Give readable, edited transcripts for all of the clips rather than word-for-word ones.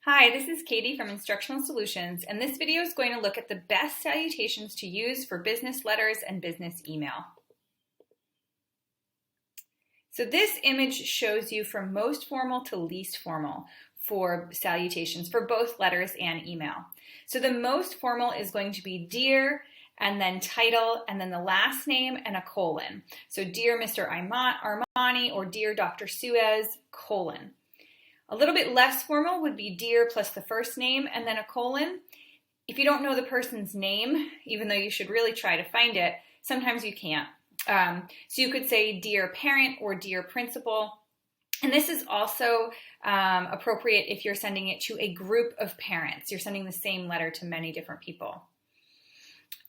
Hi, this is Katie from Instructional Solutions, and this video is going to look at the best salutations to use for business letters and business email. So this image shows you from most formal to least formal for salutations for both letters and email. So the most formal is going to be dear, and then title, and then the last name and a colon. So dear Mr. Armani or dear Dr. Suez, colon. A little bit less formal would be dear plus the first name and then a colon. If you don't know the person's name, even though you should really try to find it, sometimes you can't. So you could say dear parent or dear principal. And this is also appropriate if you're sending it to a group of parents. You're sending the same letter to many different people.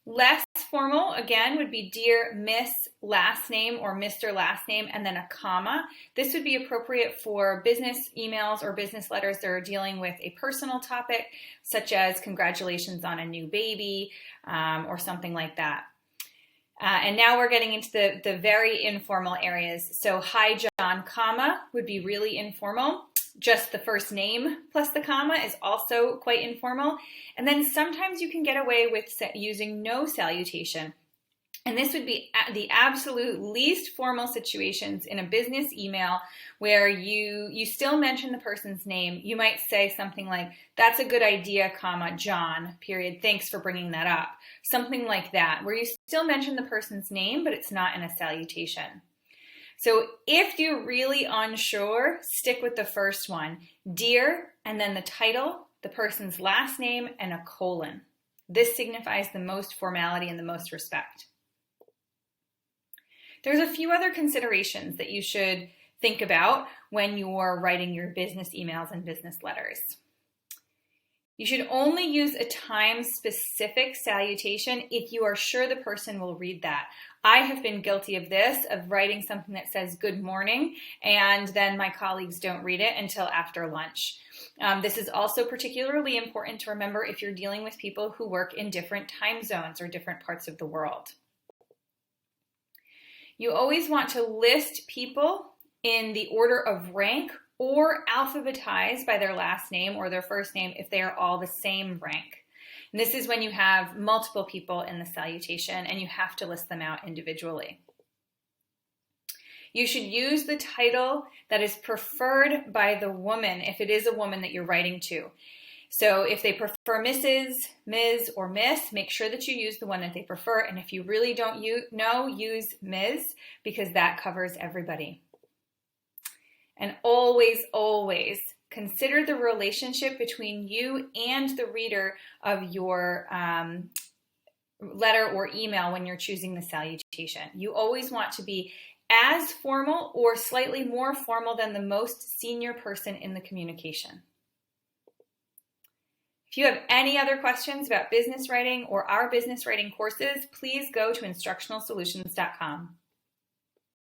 Less formal, again, would be dear Miss last name or Mr. last name and then a comma. This would be appropriate for business emails or business letters that are dealing with a personal topic, such as congratulations on a new baby or something like that. And now we're getting into the very informal areas. So hi John, comma would be really informal. Just the first name plus the comma is also quite informal. And then sometimes you can get away with using no salutation. And this would be the absolute least formal situations in a business email where you still mention the person's name. You might say something like, that's a good idea, comma, John, period. Thanks for bringing that up. Something like that, where you still mention the person's name, but it's not in a salutation. So if you're really unsure, stick with the first one, dear, and then the title, the person's last name, and a colon. This signifies the most formality and the most respect. There's a few other considerations that you should think about when you're writing your business emails and business letters. You should only use a time-specific salutation if you are sure the person will read that. I have been guilty of this, of writing something that says good morning, and then my colleagues don't read it until after lunch. This is also particularly important to remember if you're dealing with people who work in different time zones or different parts of the world. You always want to list people in the order of rank or alphabetized by their last name or their first name if they are all the same rank. And this is when you have multiple people in the salutation and you have to list them out individually. You should use the title that is preferred by the woman if it is a woman that you're writing to. So if they prefer Mrs., Ms., or Miss, make sure that you use the one that they prefer. And if you really don't know, use Ms. because that covers everybody. And always, always consider the relationship between you and the reader of your letter or email when you're choosing the salutation. You always want to be as formal or slightly more formal than the most senior person in the communication. If you have any other questions about business writing or our business writing courses, please go to instructionalsolutions.com.